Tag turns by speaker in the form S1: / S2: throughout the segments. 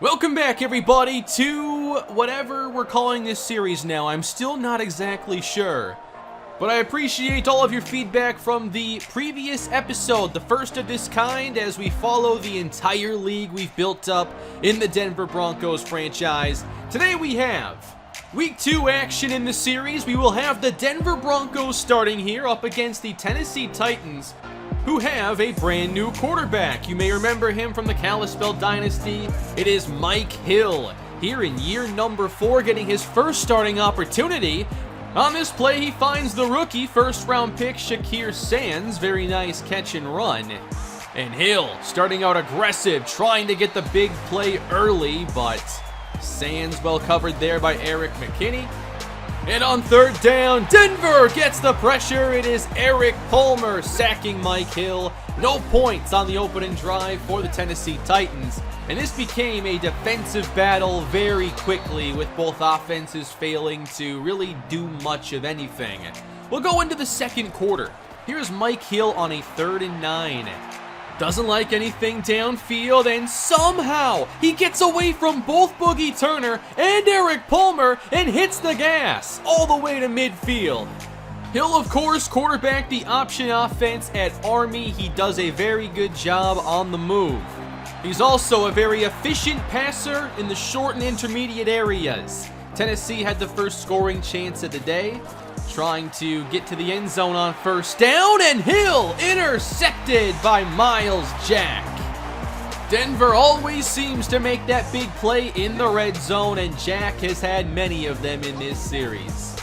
S1: Welcome back, everybody, to whatever we're calling this series now. I'm still not exactly sure. But I appreciate all of your feedback from the previous episode, the first of this kind, as we follow the entire league we've built up in the Denver Broncos franchise. Today we have Week 2 action in the series. We will have the Denver Broncos starting here up against the Tennessee Titans, who have a brand new quarterback. You may remember him from the Kalispell Dynasty. It is Mike Hill, here in year number 4, getting his first starting opportunity. On this play, he finds the rookie first-round pick Shakir Sands. Very nice catch and run. And Hill starting out aggressive, trying to get the big play early, but Sands well covered there by Eric McKinney. And on third down, Denver gets the pressure. It is Eric Palmer sacking Mike Hill. No points on the opening drive for the Tennessee Titans. And this became a defensive battle very quickly, with both offenses failing to really do much of anything. We'll go into the second quarter. Here's Mike Hill on a 3rd and 9. Doesn't like anything downfield, and somehow he gets away from both Boogie Turner and Eric Palmer and hits the gas all the way to midfield. Hill, of course, quarterback the option offense at Army. He does a very good job on the move. He's also a very efficient passer in the short and intermediate areas. Tennessee had the first scoring chance of the day, trying to get to the end zone on first down, and Hill intercepted by Miles Jack. Denver always seems to make that big play in the red zone, and Jack has had many of them in this series.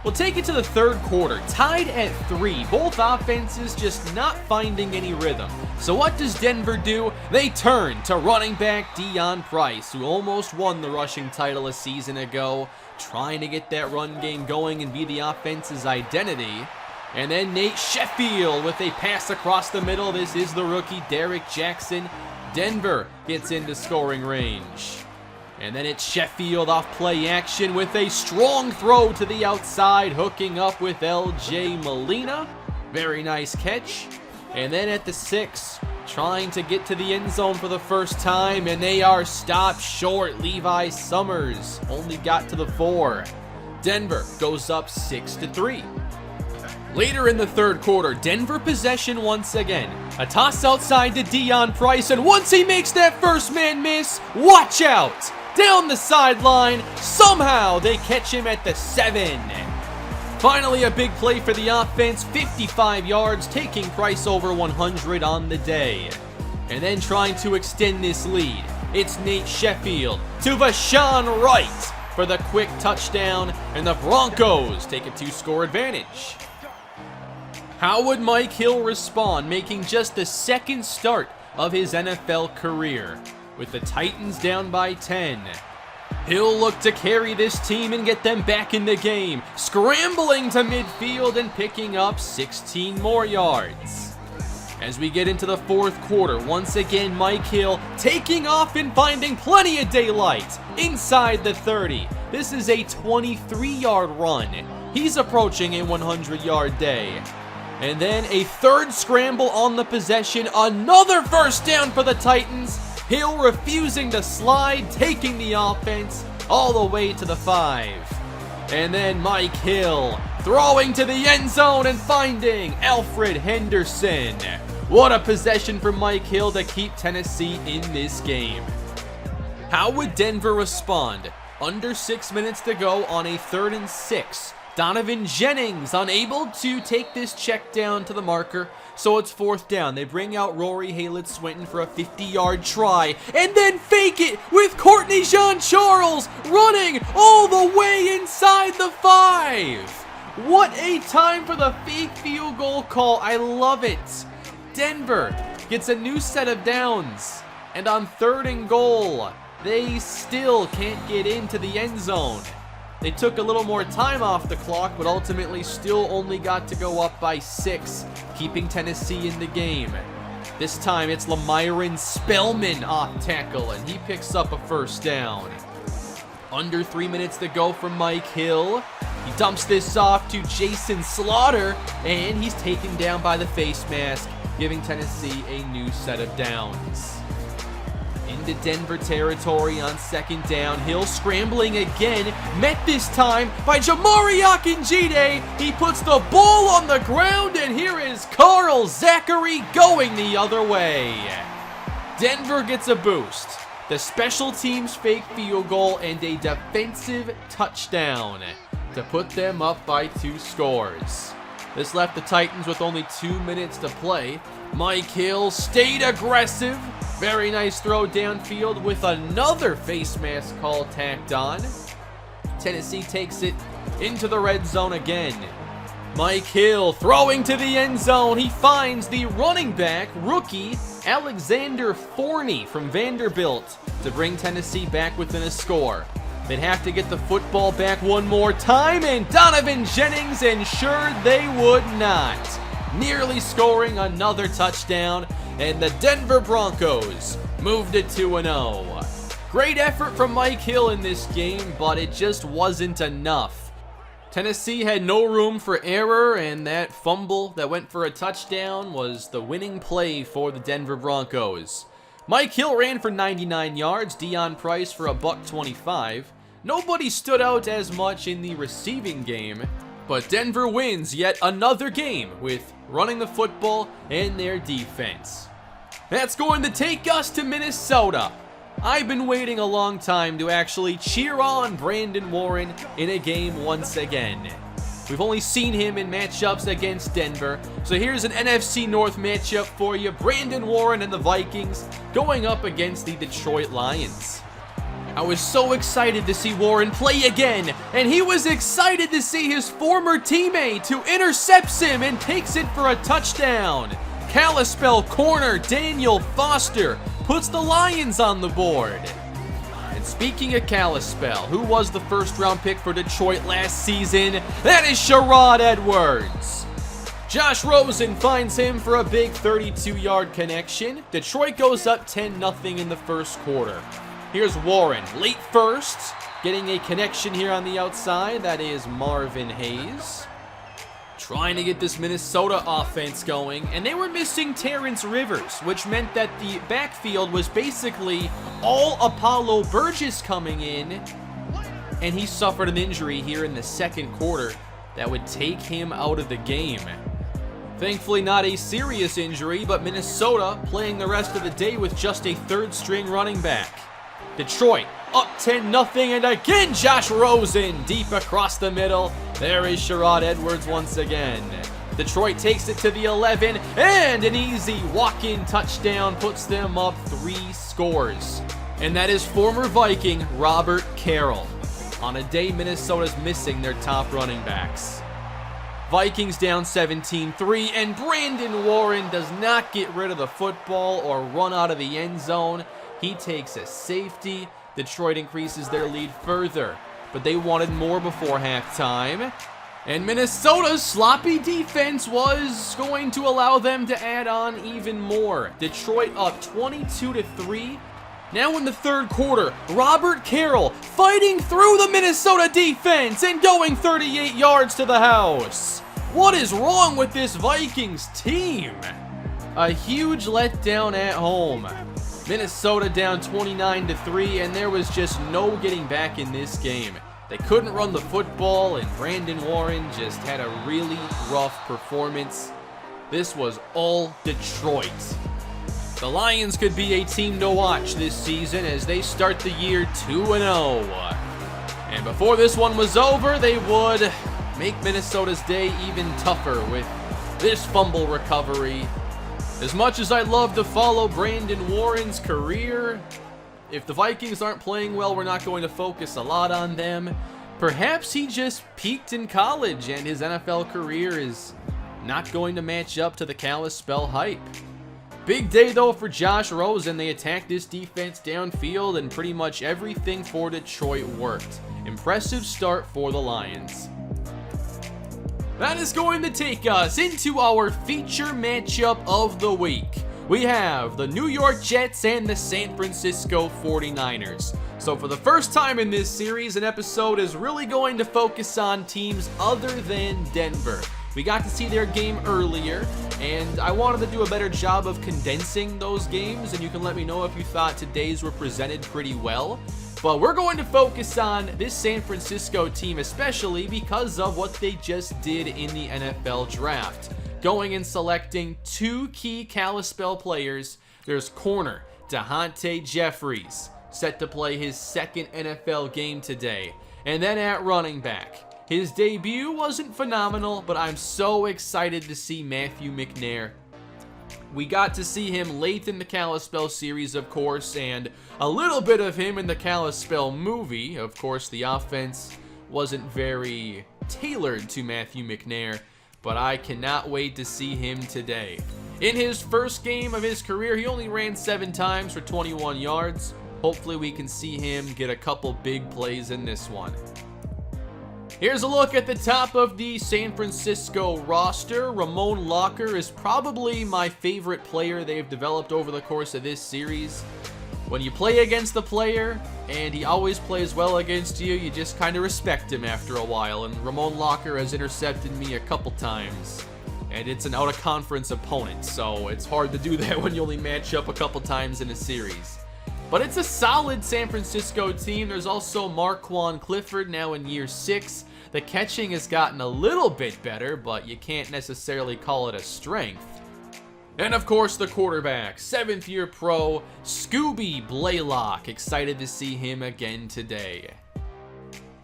S1: We'll take it to the third quarter, tied at 3. Both offenses just not finding any rhythm. So what does Denver do? They turn to running back Deion Price, who almost won the rushing title a season ago, trying to get that run game going and be the offense's identity. And then Nate Sheffield with a pass across the middle. This is the rookie Derek Jackson. Denver gets into scoring range. And then it's Sheffield off play action with a strong throw to the outside, hooking up with LJ Molina. Very nice catch. And then at the 6, trying to get to the end zone for the first time, and they are stopped short. Levi Summers only got to the 4. Denver goes up 6-3. Later in the third quarter, Denver possession once again. A toss outside to Deion Price, and once he makes that first man miss, watch out! Down the sideline, somehow they catch him at the 7. Finally, a big play for the offense, 55 yards, taking Price over 100 on the day. And then trying to extend this lead, it's Nate Sheffield to Vashawn Wright for the quick touchdown, and the Broncos take a 2-score advantage. How would Mike Hill respond, making just the second start of his NFL career? With the Titans down by 10. Hill looked to carry this team and get them back in the game, scrambling to midfield and picking up 16 more yards. As we get into the fourth quarter, once again Mike Hill taking off and finding plenty of daylight inside the 30. This is a 23-yard run. He's approaching a 100-yard day. And then a third scramble on the possession, another first down for the Titans. Hill refusing to slide, taking the offense all the way to the 5. And then Mike Hill throwing to the end zone and finding Alfred Henderson. What a possession for Mike Hill to keep Tennessee in this game. How would Denver respond? Under 6 minutes to go on a 3rd and 6. Donovan Jennings unable to take this check down to the marker, so it's 4th down. They bring out Rory Haylett-Swinton for a 50-yard try, and then fake it with Courtney Jean-Charles running all the way inside the 5. What a time for the fake field goal call. I love it. Denver gets a new set of downs, and on 3rd and goal, they still can't get into the end zone. They took a little more time off the clock, but ultimately still only got to go up by 6, keeping Tennessee in the game. This time it's Lamyron Spellman off tackle, and he picks up a first down. Under 3 minutes to go from Mike Hill. He dumps this off to Jason Slaughter, and he's taken down by the face mask, giving Tennessee a new set of downs. into Denver territory on second down. Hill scrambling again, met this time by Jamari Akinjide. He puts the ball on the ground, and here is Carl Zachary going the other way. Denver gets a boost. The special teams fake field goal and a defensive touchdown to put them up by 2 scores. This left the Titans with only 2 minutes to play. Mike Hill stayed aggressive. Very nice throw downfield with another face mask call tacked on. Tennessee takes it into the red zone again. Mike Hill throwing to the end zone. He finds the running back, rookie Alexander Forney from Vanderbilt to bring Tennessee back within a score. They'd have to get the football back one more time, and Donovan Jennings ensured they would not. Nearly scoring another touchdown, and the Denver Broncos moved it 2-0. Great effort from Mike Hill in this game, but it just wasn't enough. Tennessee had no room for error, and that fumble that went for a touchdown was the winning play for the Denver Broncos. Mike Hill ran for 99 yards, Deion Price for $125. Nobody stood out as much in the receiving game, but Denver wins yet another game with running the football and their defense. That's going to take us to Minnesota. I've been waiting a long time to actually cheer on Brandon Warren in a game once again. We've only seen him in matchups against Denver, so here's an NFC North matchup for you. Brandon Warren and the Vikings going up against the Detroit Lions. I was so excited to see Warren play again, and he was excited to see his former teammate who intercepts him and takes it for a touchdown. Kalispell corner Daniel Foster puts the Lions on the board. And speaking of Kalispell, who was the first-round pick for Detroit last season? That is Sherrod Edwards. Josh Rosen finds him for a big 32-yard connection. Detroit goes up 10-0 in the first quarter. Here's Warren, late first, getting a connection here on the outside. That is Marvin Hayes. Trying to get this Minnesota offense going, and they were missing Terrence Rivers, which meant that the backfield was basically all Apollo Burgess coming in, and he suffered an injury here in the second quarter that would take him out of the game. Thankfully not a serious injury, but Minnesota playing the rest of the day with just a third-string running back. Detroit up 10-0, and again Josh Rosen deep across the middle. There is Sherrod Edwards once again. Detroit takes it to the 11, and an easy walk-in touchdown puts them up 3 scores. And that is former Viking Robert Carroll on a day Minnesota's missing their top running backs. Vikings down 17-3, and Brandon Warren does not get rid of the football or run out of the end zone. He takes a safety. Detroit increases their lead further, but they wanted more before halftime. And Minnesota's sloppy defense was going to allow them to add on even more. Detroit up 22-3. Now in the third quarter, Robert Carroll fighting through the Minnesota defense and going 38 yards to the house. What is wrong with this Vikings team? A huge letdown at home. Minnesota down 29-3, and there was just no getting back in this game. They couldn't run the football, and Brandon Warren just had a really rough performance. This was all Detroit. The Lions could be a team to watch this season as they start the year 2-0. And before this one was over, they would make Minnesota's day even tougher with this fumble recovery. As much as I'd love to follow Brandon Warren's career, if the Vikings aren't playing well, we're not going to focus a lot on them. Perhaps he just peaked in college and his NFL career is not going to match up to the Kalispell hype. Big day though for Josh Rosen. They attacked this defense downfield and pretty much everything for Detroit worked. Impressive start for the Lions. That is going to take us into our feature matchup of the week. We have the New York Jets and the San Francisco 49ers. So for the first time in this series, an episode is really going to focus on teams other than Denver. We got to see their game earlier, and I wanted to do a better job of condensing those games, and you can let me know if you thought today's were presented pretty well. But we're going to focus on this San Francisco team, especially because of what they just did in the NFL draft. Going and selecting two key Kalispell players. There's corner DeHonte Jeffries, set to play his second NFL game today. And then at running back, his debut wasn't phenomenal, but I'm so excited to see Matthew McNair. We got to see him late in the Kalispell series, of course, and a little bit of him in the Kalispell movie. Of course, the offense wasn't very tailored to Matthew McNair, but I cannot wait to see him today. In his first game of his career, he only ran 7 times for 21 yards. Hopefully we can see him get a couple big plays in this one. Here's a look at the top of the San Francisco roster. Ramon Locker is probably my favorite player they've developed over the course of this series. When you play against the player, and he always plays well against you, you just kind of respect him after a while. And Ramon Locker has intercepted me a couple times. And it's an out-of-conference opponent, so it's hard to do that when you only match up a couple times in a series. But it's a solid San Francisco team. There's also Marquand Clifford now in year 6. The catching has gotten a little bit better, but you can't necessarily call it a strength. And of course, the quarterback, 7th-year pro, Scooby Blaylock. Excited to see him again today.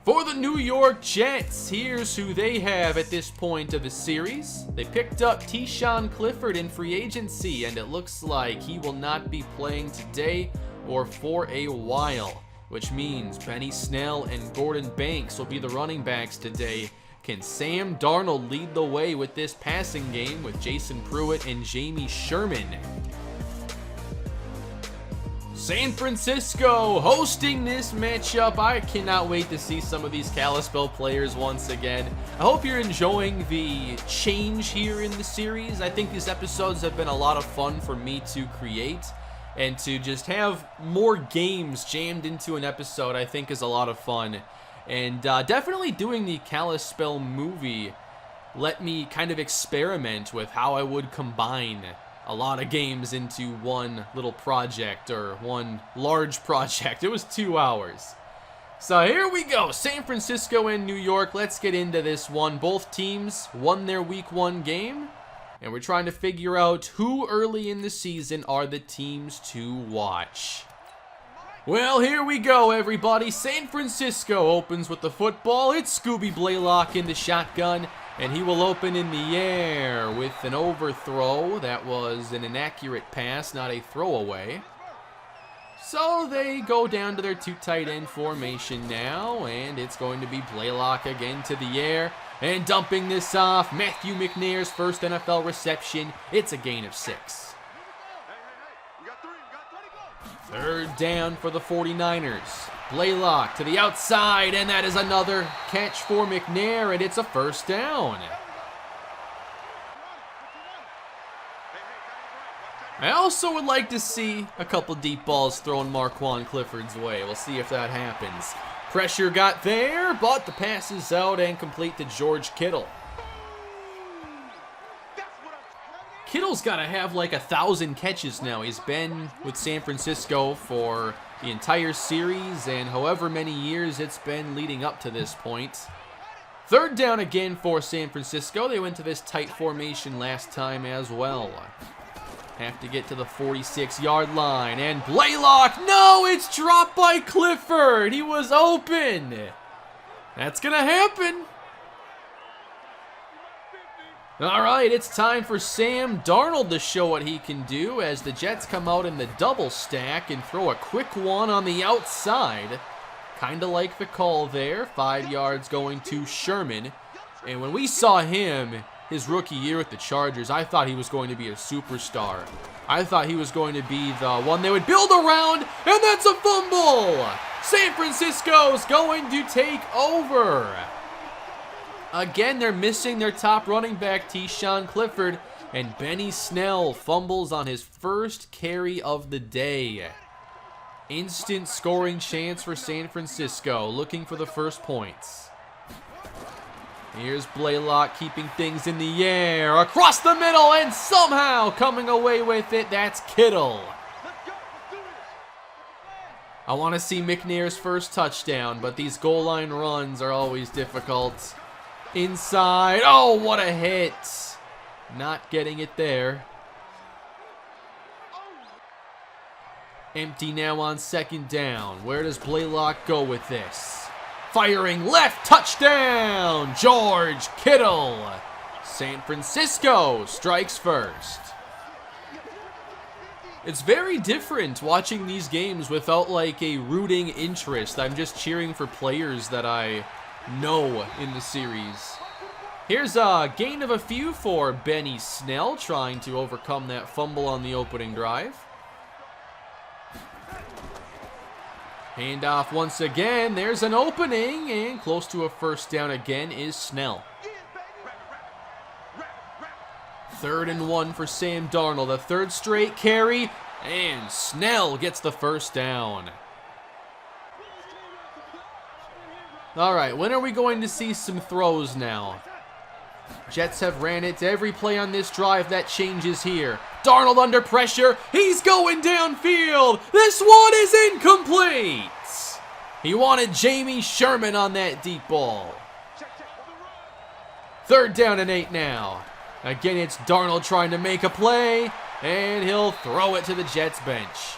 S1: For the New York Jets, here's who they have at this point of the series. They picked up Tyshawn Clifford in free agency, and it looks like he will not be playing today or for a while, which means Benny Snell and Gordon Banks will be the running backs today. Can Sam Darnold lead the way with this passing game with Jason Pruitt and Jamie Sherman? San Francisco hosting this matchup. I cannot wait to see some of these Kalispell players once again. I hope you're enjoying the change here in the series. I think these episodes have been a lot of fun for me to create. And to just have more games jammed into an episode, I think is a lot of fun. And definitely doing the Kalispell movie let me kind of experiment with how I would combine a lot of games into one little project or one large project. It was 2 hours. So here we go, San Francisco and New York. Let's get into this one. Both teams won their week 1 game. And we're trying to figure out who early in the season are the teams to watch. Well, here we go, everybody. San Francisco opens with the football. It's Scooby Blaylock in the shotgun, and he will open in the air with an overthrow. That was an inaccurate pass, not a throwaway. So they go down to their 2 tight end formation now, and it's going to be Blaylock again to the air. And dumping this off, Matthew McNair's first NFL reception. It's a gain of 6. 3rd down for the 49ers. Blaylock to the outside, and that is another catch for McNair, and it's a 1st down. I also would like to see a couple deep balls thrown Marquand Clifford's way. We'll see if that happens. Pressure got there, but the pass is out and complete to George Kittle. Kittle's got to have like 1,000 catches now. He's been with San Francisco for the entire series and however many years it's been leading up to this point. 3rd down again for San Francisco. They went to this tight formation last time as well. Have to get to the 46-yard line, and Blaylock, no, it's dropped by Clifford. He was open. That's gonna happen. All right, it's time for Sam Darnold to show what he can do as the Jets come out in the double stack and throw a quick one on the outside. Kind of like the call there. 5 yards going to Sherman. And when we saw him his rookie year with the Chargers, I thought he was going to be a superstar. I thought he was going to be the one they would build around, and that's a fumble! San Francisco's going to take over. Again, they're missing their top running back, Tyshawn Clifford, and Benny Snell fumbles on his first carry of the day. Instant scoring chance for San Francisco, looking for the first points. Here's Blaylock keeping things in the air. Across the middle and somehow coming away with it. That's Kittle. I want to see McNair's first touchdown, but these goal line runs are always difficult. Inside. Oh, what a hit. Not getting it there. Empty now on second down. Where does Blaylock go with this? Firing left, touchdown! George Kittle. San Francisco strikes first. It's very different watching these games without like a rooting interest. I'm just cheering for players that I know in the series. Here's a gain of a few for Benny Snell, trying to overcome that fumble on the opening drive. Handoff once again. There's an opening, and close to a first down again is Snell. 3rd and 1 for Sam Darnold. A third straight carry, and Snell gets the first down. All right, when are we going to see some throws now? Jets have ran it every play on this drive. That changes here. Darnold under pressure. He's going downfield. This one is incomplete. He wanted Jamie Sherman on that deep ball. 3rd down and 8 now. Again, it's Darnold trying to make a play, and he'll throw it to the Jets bench.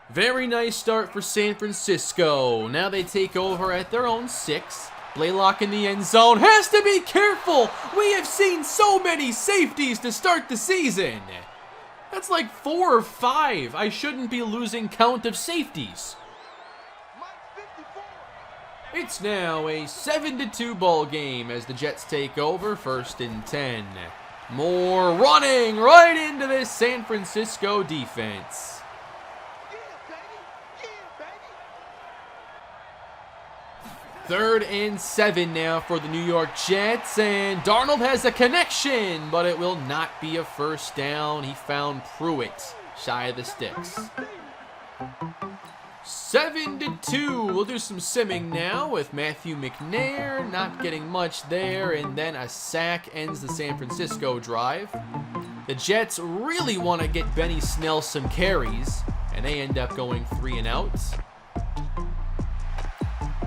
S1: Very nice start for San Francisco. Now they take over at their own 6. Blaylock in the end zone. Has to be careful. We have seen so many safeties to start the season. That's like 4 or 5. I shouldn't be losing count of safeties. It's now a 7-2 ball game as the Jets take over. 1st and 10. More running right into this San Francisco defense. 3rd and 7 now for the New York Jets, and Darnold has a connection, but it will not be a first down. He found Pruitt shy of the sticks. 7-2. We'll do some simming now with Matthew McNair, not getting much there, and then a sack ends the San Francisco drive. The Jets really want to get Benny Snell some carries, and they end up going 3 and out.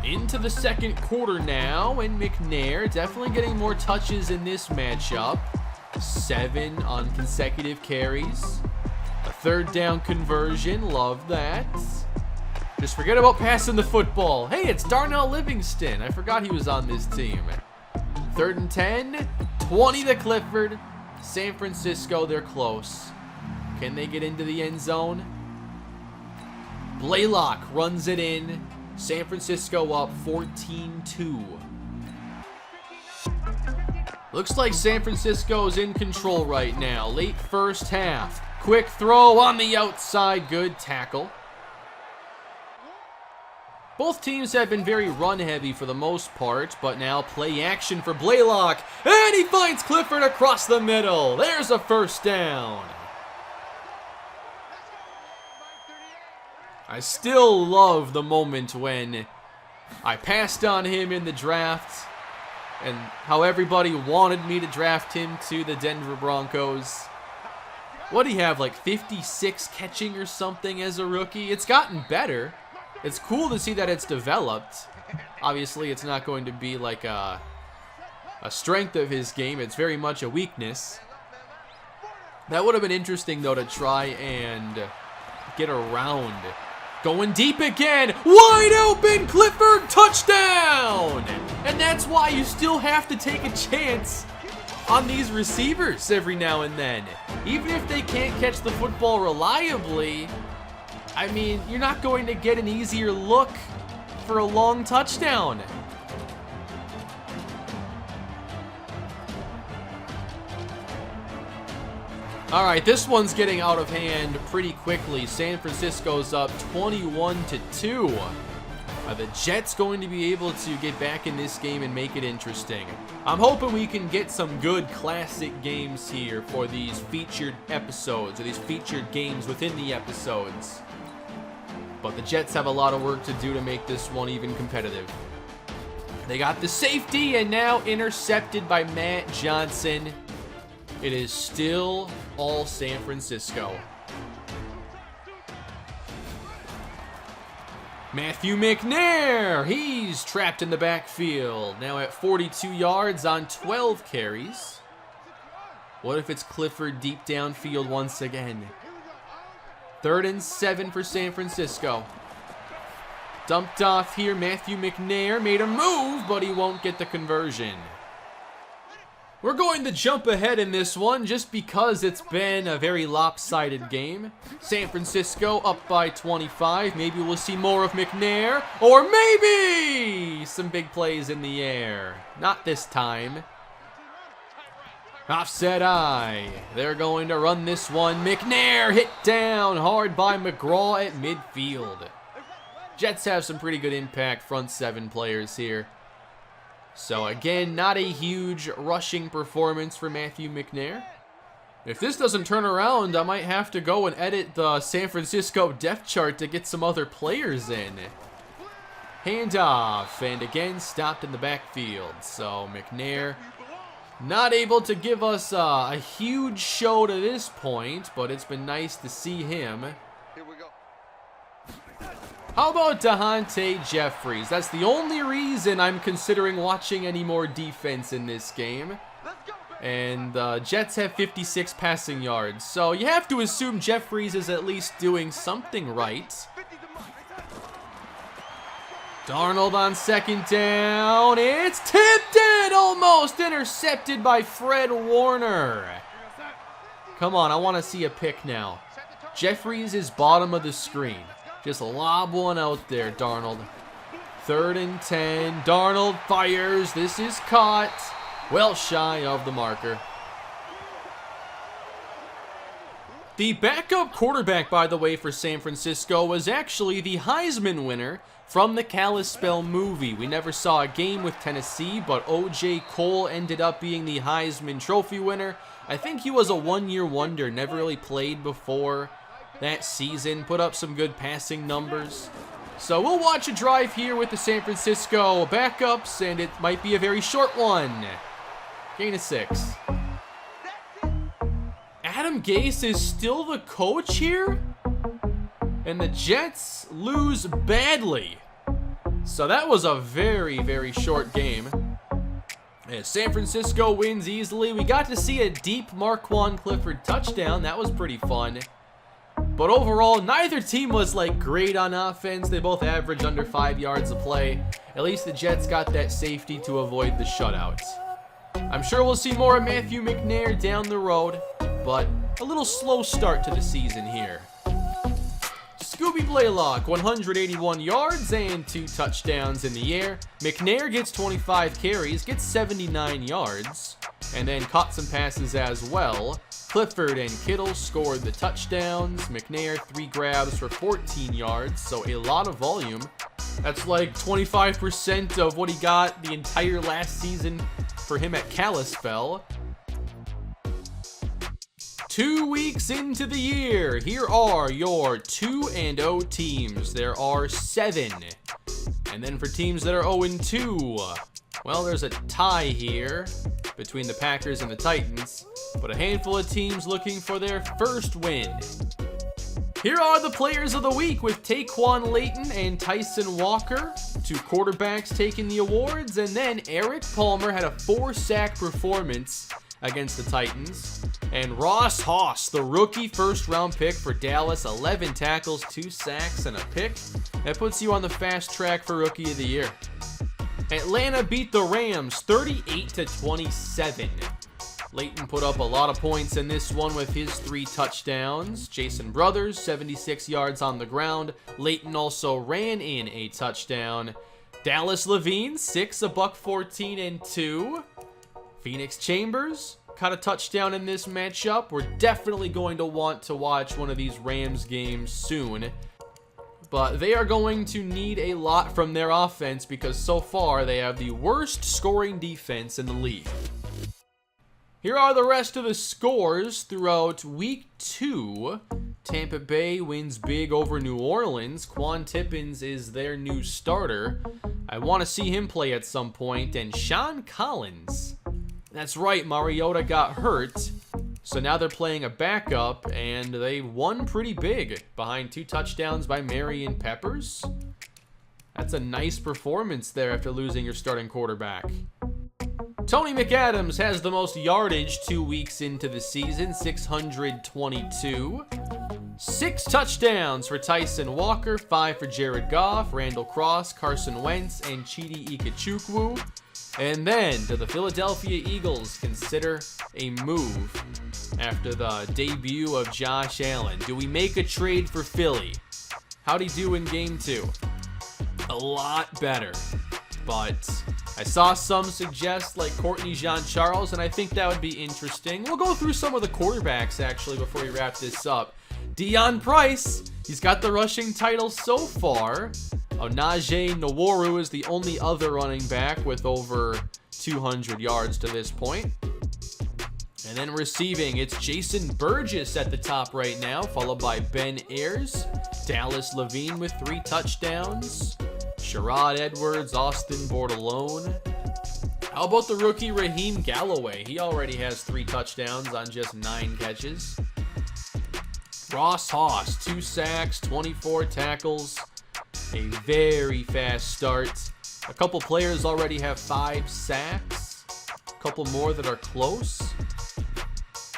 S1: Into the second quarter now, and McNair definitely getting more touches in this matchup. 7 on consecutive carries. A 3rd down conversion, love that. Just forget about passing the football. Hey, it's Darnell Livingston. I forgot he was on this team. 3rd and 10, 20 to Clifford. San Francisco, they're close. Can they get into the end zone? Blaylock runs it in. San Francisco up 14-2. Looks like San Francisco's in control right now. Late first half. Quick throw on the outside. Good tackle. Both teams have been very run-heavy for the most part, but now play action for Blaylock. And he finds Clifford across the middle. There's a first down. I still love the moment when I passed on him in the draft and how everybody wanted me to draft him to the Denver Broncos. What do you have, like 56 catching or something as a rookie? It's gotten better. It's cool to see that it's developed. Obviously, it's not going to be like a strength of his game. It's very much a weakness. That would have been interesting, though, to try and get around. Going deep again. Wide open. Clifford. Touchdown. And that's why you still have to take a chance on these receivers every now and then. Even if they can't catch the football reliably, I mean, you're not going to get an easier look for a long touchdown. All right, this one's getting out of hand pretty quickly. San Francisco's up 21-2. Are the Jets going to be able to get back in this game and make it interesting? I'm hoping we can get some good classic games here for these featured episodes, or these featured games within the episodes. But the Jets have a lot of work to do to make this one even competitive. They got the safety, and now intercepted by Matt Johnson. It is still all San Francisco. Matthew McNair, he's trapped in the backfield. Now at 42 yards on 12 carries. What if it's Clifford deep downfield once again? 3rd and 7 for San Francisco. Dumped off here, Matthew McNair made a move, but he won't get the conversion. We're going to jump ahead in this one just because it's been a very lopsided game. San Francisco up by 25. Maybe we'll see more of McNair, or maybe some big plays in the air. Not this time. Offset eye. They're going to run this one. McNair hit down hard by McGraw at midfield. Jets have some pretty good impact front 7 players here. So again, not a huge rushing performance for Matthew McNair. If this doesn't turn around, I might have to go and edit the San Francisco depth chart to get some other players in. Handoff, and again stopped in the backfield. So McNair not able to give us a huge show to this point, but it's been nice to see him.
S2: Here we go.
S1: How about Dahante Jeffries? That's the only reason I'm considering watching any more defense in this game. And Jets have 56 passing yards, so you have to assume Jeffries is at least doing something right. Darnold on 2nd down. It's tipped in, almost intercepted by Fred Warner. Come on, I want to see a pick now. Jeffries is bottom of the screen. Just lob one out there, Darnold. 3rd and 10. Darnold fires. This is caught. Well shy of the marker. The backup quarterback, by the way, for San Francisco was actually the Heisman winner from the Kalispell movie. We never saw a game with Tennessee, but O.J. Cole ended up being the Heisman Trophy winner. I think he was a one-year wonder, never really played before that season, put up some good passing numbers. So we'll watch a drive here with the San Francisco backups, and it might be a very short one. Gain of 6. Adam Gase is still the coach here, and the Jets lose badly. So that was a very, very short game. As San Francisco wins easily. We got to see a deep Marquand Clifford touchdown. That was pretty fun. But overall, neither team was like great on offense. They both averaged under 5 yards a play. At least the Jets got that safety to avoid the shutout. I'm sure we'll see more of Matthew McNair down the road, but a little slow start to the season here. Scooby Blaylock, 181 yards and 2 touchdowns in the air. McNair gets 25 carries, gets 79 yards, and then caught some passes as well. Clifford and Kittle scored the touchdowns. McNair 3 grabs for 14 yards, so a lot of volume. That's like 25% of what he got the entire last season for him at Kalispell. 2 weeks into the year, here are your 2-0 teams. There are 7. And then for teams that are 0-2, well, there's a tie here between the Packers and the Titans, but a handful of teams looking for their first win. Here are the players of the week with Taquan Layton and Tyson Walker, 2 quarterbacks taking the awards, and then Eric Palmer had a 4-sack performance against the Titans. And Ross Haas, the rookie first-round pick for Dallas, 11 tackles, 2 sacks, and a pick. That puts you on the fast track for Rookie of the Year. Atlanta beat the Rams 38-27. Layton put up a lot of points in this one with his 3 touchdowns. Jason Brothers, 76 yards on the ground. Layton also ran in a touchdown. Dallas Levine, 6, a buck 14 and 2. Phoenix Chambers caught a touchdown in this matchup. We're definitely going to want to watch one of these Rams games soon. But they are going to need a lot from their offense because so far they have the worst scoring defense in the league. Here are the rest of the scores throughout Week 2. Tampa Bay wins big over New Orleans. Quan Tippins is their new starter. I want to see him play at some point. And Sean Collins. That's right, Mariota got hurt. So now they're playing a backup, and they won pretty big behind 2 touchdowns by Marion Peppers. That's a nice performance there after losing your starting quarterback. Tony McAdams has the most yardage 2 weeks into the season, 622. 6 touchdowns for Tyson Walker, 5 for Jared Goff, Randall Cross, Carson Wentz, and Chidi Ikechukwu. And then, do the Philadelphia Eagles consider a move after the debut of Josh Allen? Do we make a trade for Philly? How'd he do in game 2? A lot better. But I saw some suggest like Courtney Jean-Charles, and I think that would be interesting. We'll go through some of the quarterbacks, actually, before we wrap this up. Deion Price, he's got the rushing title so far. Onaje Nworu is the only other running back with over 200 yards to this point. And then receiving, it's Jason Burgess at the top right now, followed by Ben Ayers, Dallas Levine with 3 touchdowns, Sherrod Edwards, Austin Bordelone. How about the rookie Raheem Galloway? He already has 3 touchdowns on just 9 catches. Ross Haas, 2 sacks, 24 tackles. A very fast start. A couple players already have 5 sacks. A couple more that are close.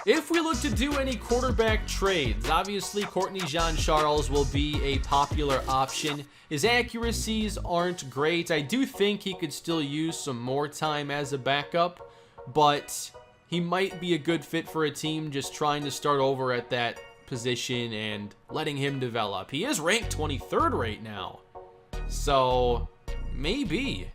S1: If we look to do any quarterback trades, obviously Courtney Jean-Charles will be a popular option. His accuracies aren't great. I do think he could still use some more time as a backup, but he might be a good fit for a team just trying to start over at that position and letting him develop. He is ranked 23rd right now, so maybe.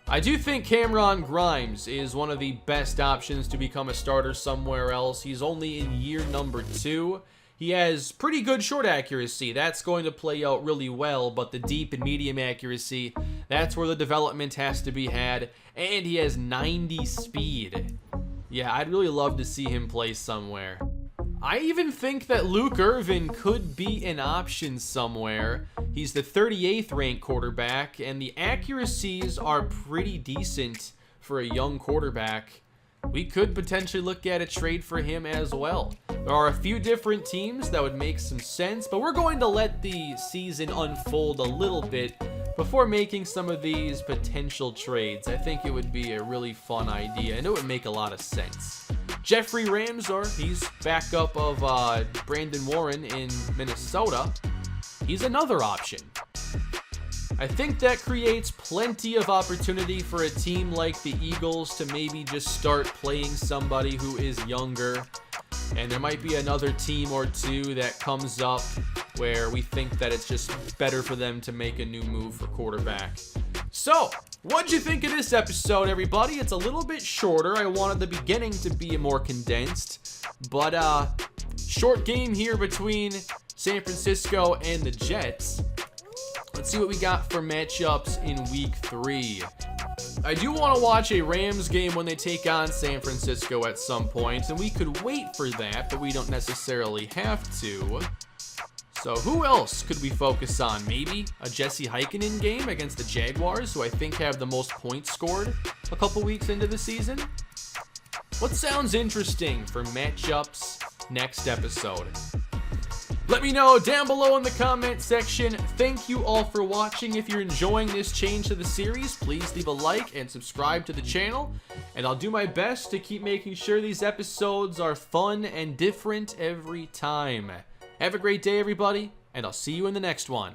S1: I do think Cameron Grimes is one of the best options to become a starter somewhere else. He's only in year number 2. He has pretty good short accuracy. That's going to play out really well, but the deep and medium accuracy, that's where the development has to be had. And he has 90 speed. Yeah, I'd really love to see him play somewhere. I even think that Luke Irvin could be an option somewhere. He's the 38th ranked quarterback, and the accuracies are pretty decent for a young quarterback. We could potentially look at a trade for him as well. There are a few different teams that would make some sense, but we're going to let the season unfold a little bit before making some of these potential trades. I think it would be a really fun idea, and it would make a lot of sense. Jeffrey Ramsor, he's backup of Brandon Warren in Minnesota. He's another option. I think that creates plenty of opportunity for a team like the Eagles to maybe just start playing somebody who is younger. And there might be another team or two that comes up where we think that it's just better for them to make a new move for quarterback. So, what'd you think of this episode, everybody? It's a little bit shorter. I wanted the beginning to be more condensed. But, short game here between San Francisco and the Jets. Let's see what we got for matchups in week 3. I do want to watch a Rams game when they take on San Francisco at some point, and we could wait for that, but we don't necessarily have to. So who else could we focus on? Maybe a Jesse Heikkinen game against the Jaguars, who I think have the most points scored a couple weeks into the season. What sounds interesting for matchups next episode? Let me know down below in the comment section. Thank you all for watching. If you're enjoying this change to the series, please leave a like and subscribe to the channel. And I'll do my best to keep making sure these episodes are fun and different every time. Have a great day, everybody, and I'll see you in the next one.